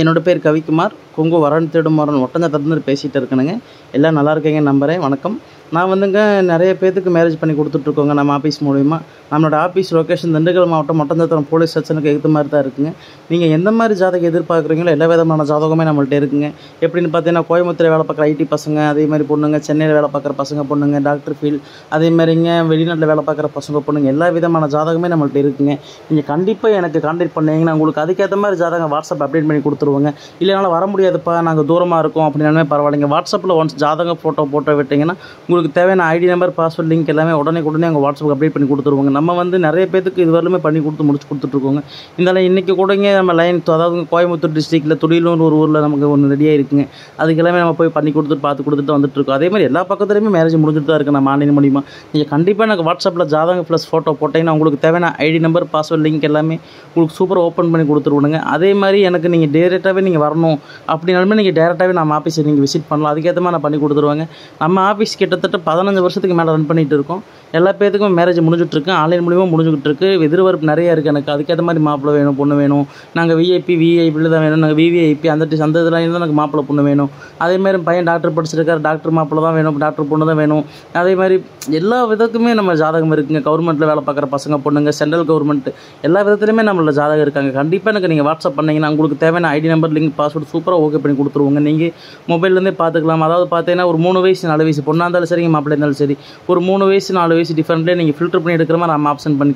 என்னோட பேர் கவிக்குமார். கொங்கு வரன் தேடும் வரன் ஒட்டஞ்சத்திரத்துலேருந்து பேசிகிட்டு இருக்கேனுங்க. எல்லாம் நல்லா இருக்கீங்கன்னு நம்புகிறேன். வணக்கம். நான் வந்துங்க நிறைய பேத்துக்கு மேரேஜ் பண்ணி கொடுத்துட்ருக்கோங்க நம்ம ஆஃபீஸ் மூலிமா. நம்மளோட ஆஃபீஸ் லொக்கேஷன் திண்டுக்கல் மாவட்டம் ஒட்டஞ்சத்திரம் போலீஸ் ஸ்டேஷனுக்கு எதிர்த்த மாதிரி தான் இருக்குங்க. நீங்கள் எந்த மாதிரி ஜாதகம் எதிர்பார்க்குறீங்களோ எல்லா விதமான ஜாதகமே நம்மள்ட்ட இருக்குங்க. எப்படின்னு பார்த்தீங்கன்னா, கோயம்புத்தூர் வேலை பார்க்குற ஐடி பசங்க, அதே மாதிரி பொண்ணுங்க, சென்னையில் வேலை பார்க்குற பசங்க பொண்ணுங்க, டாக்டர் ஃபீல்ட், அதே மாதிரிங்க வெளிநாட்டில் வேலை பார்க்குற பசங்க பொண்ணுங்க, எல்லா விதமான ஜாதகமே நம்மள்ட்ட இருக்குங்க. நீங்கள் கண்டிப்பாக எனக்கு கான்டாக்ட் பண்ணீங்கன்னா உங்களுக்கு அதுக்கேற்ற மாதிரி ஜாதகம் வாட்ஸ்அப் அப்டேட் பண்ணி கொடுத்துருவோங்க. இல்லைனாலும் வர முடியாதுப்பா, நாங்கள் தூரமாக இருக்கோம் அப்படின்னாலுமே பரவாயில்லைங்க. வாட்ஸ்அப்பில் ஒன்ஸ் ஜாதகம் ஃபோட்டோ விட்டிங்கன்னா உங்களுக்கு தேவையான ஐடி நம்பர், பாஸ்வேர்ட், லிங்க் எல்லாமே உடனே உங்கள் வாட்ஸ்அப் அப்டேட் பண்ணி கொடுத்துருவோங்க. நம்ம வந்து நிறைய பேருக்கு இது வரலுமே பண்ணி முடிச்சு கொடுத்துட்ருக்கோங்க. இருந்தாலும் இன்றைக்கி கூடங்க நம்ம லைன், அதாவது கோயம்புத்தூர் டிஸ்ட்ரிக்டில் துடியலூர் ஒரு ஊரில் நமக்கு ஒன்று ரெடியாக இருக்குங்க. அதுக்கு எல்லாமே நம்ம போய் பண்ணி பார்த்து கொடுத்துட்டு வந்துட்டுருக்கோம். அதே மாதிரி எல்லா பக்கத்துலையுமே மேரேஜ் முடிஞ்சுட்டு தான் இருக்குது நம்ம ஆன்லைன் மூலிமா. நீங்கள் கண்டிப்பாக எனக்கு வாட்ஸ்அப்பில் ஜாதகம் ப்ளஸ் ஃபோட்டோ போட்டிங்கன்னா உங்களுக்கு தேவையான ஐடி நம்பர், பாஸ்வேர்ட், லிங்க் எல்லாமே உங்களுக்கு சூப்பராக ஓப்பன் பண்ணி கொடுத்துருவோங்க. அதே மாதிரி எனக்கு நீங்கள் டேரெக்டாகவே நீங்கள் வரணும் அப்படின்னாலுமே நீங்கள் டேரெக்டாகவே நம்ம ஆஃபீஸை நீங்கள் விசிட் பண்ணலாம். அதுக்கேற்ற மாதிரி நான் பண்ணி கொடுத்துருவாங்க. நம்ம ஆஃபீஸ் கிட்டத்தட்ட 15 வருஷத்துக்கு மேலே ரன் பண்ணிகிட்டு இருக்கோம். எல்லா பேத்துக்கும் மேரேஜ் முடிஞ்சுட்ருக்கு, ஆன்லைன் மூலிமா முடிஞ்சுக்கிட்டு இருக்குது. எதிர்பார்ப்பு நிறையா இருக்குது. எனக்கு அதுக்கேற்ற மாதிரி மாப்பிள்ளை வேணும், பொண்ணு வேணும். நாங்கள் விஐபியில் தான் வேணும், நாங்கள் விவிஐபி அந்த இதெல்லாம் இருந்தால் எனக்கு மாப்பிள்ளை பொண்ணு வேணும். அதேமாதிரி பையன் டாக்டர் படிச்சிருக்காரு, டாக்டர் மாப்பிள்ளை தான் வேணும், டாக்டர் பொண்ணு தான் வேணும். அதே மாதிரி எல்லா விதத்துக்குமே நம்ம ஜாதகம் இருக்குங்க. கவர்மெண்ட்டில் வேலை பார்க்குற பசங்க பொண்ணுங்க, சென்ட்ரல் கவர்மெண்ட், எல்லா விதத்துலையுமே நம்மள ஜாதகம் இருக்காங்க. கண்டிப்பாக எனக்கு நீங்கள் வாட்ஸ்அப் பண்ணிங்கன்னா உங்களுக்கு தேவையான ஐடி நம்பர், லிங்க், பாஸ்வேர்டு சூப்பராக ஓகே பண்ணி கொடுத்துருவோங்க. நீங்கள் மொபைல்லேருந்தே பார்த்துக்கலாம். அதாவது பார்த்தீங்கன்னா ஒரு 3 வயசு 4 வயசு பொண்ணாக இருந்தாலும் சரிங்க, மாப்பிள்ளை இருந்தாலும் சரி, ஒரு 3 வயசு 4 வயசு டிஃப்ரெண்ட்லேயே நீங்கள் ஃபில்டர் பண்ணி எடுக்கிற மாதிரி நம்ம ஆப்ஷன் பண்ணி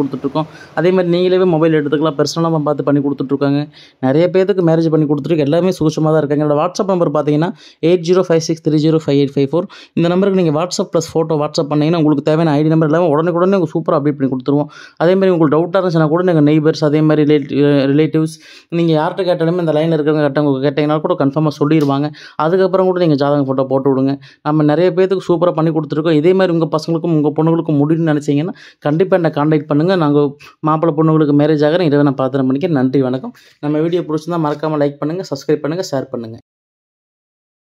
கொடுத்துட்ருக்கோம். அதே மாதிரி நீங்களே மொபைல் எடுத்துக்கலாம், பர்சனலாக பார்த்து பண்ணி கொடுத்துட்ருக்காங்க. நிறைய பேருக்கு மேரேஜ் பண்ணி கொடுத்துருக்கு. எல்லாமே சூட்சமாக தான் இருக்காங்க. என்னோட வாட்ஸ்அப் நம்பர் பார்த்தீங்கன்னா 8056305854. இந்த நம்பருக்கு நீங்கள் வாட்ஸ்அப் ப்ளஸ் ஃபோட்டோ வாட்ஸ்அப் பண்ணிங்கன்னா உங்களுக்கு தேவையான ஐடி நம்பர் எல்லாமே உடனே உங்களுக்கு சூப்பராக அப்டேட் பண்ணி கொடுத்துருவோம். அதே மாதிரி உங்களுக்கு டவுட்டாக இருந்துச்சுன்னா கூட நீங்கள் நெய்பர்ஸ், அதே மாதிரி ரிலேட்டிவ்ஸ், நீங்கள் யார்கிட்ட கேட்டாலுமே இந்த லைனில் இருக்கிறவங்க உங்களுக்கு கேட்டிங்கன்னா கூட கன்ஃபார்மாக சொல்லிடுவாங்க. அதுக்கப்புறம் கூட நீங்கள் ஜாதகம் ஃபோட்டோ போட்டு விடுங்க. நம்ம நிறைய பேருக்கு சூப்பராக பண்ணி கொடுத்துருக்கோம். இதே மாதிரி உங்கள் பசங்களுக்கும் உங்கள் பொண்ணுங்களுக்கும் முடியும்னு நினச்சிங்கன்னா கண்டிப்பாக என்னை கான்டாக்ட் பண்ணுங்கள். நாங்கள் மாப்பிள்ளை பொண்ணுங்களுக்கு மேரேஜ் ஆகிறேன். இதை நான் பார்த்துட்டு பண்ணிக்க. நன்றி, வணக்கம். நம்ம வீடியோ பிடிச்சிருந்தா மறக்காமல் லைக் பண்ணுங்கள், சப்ஸ்கிரைப் பண்ணுங்கள், ஷேர் பண்ணுங்கள்.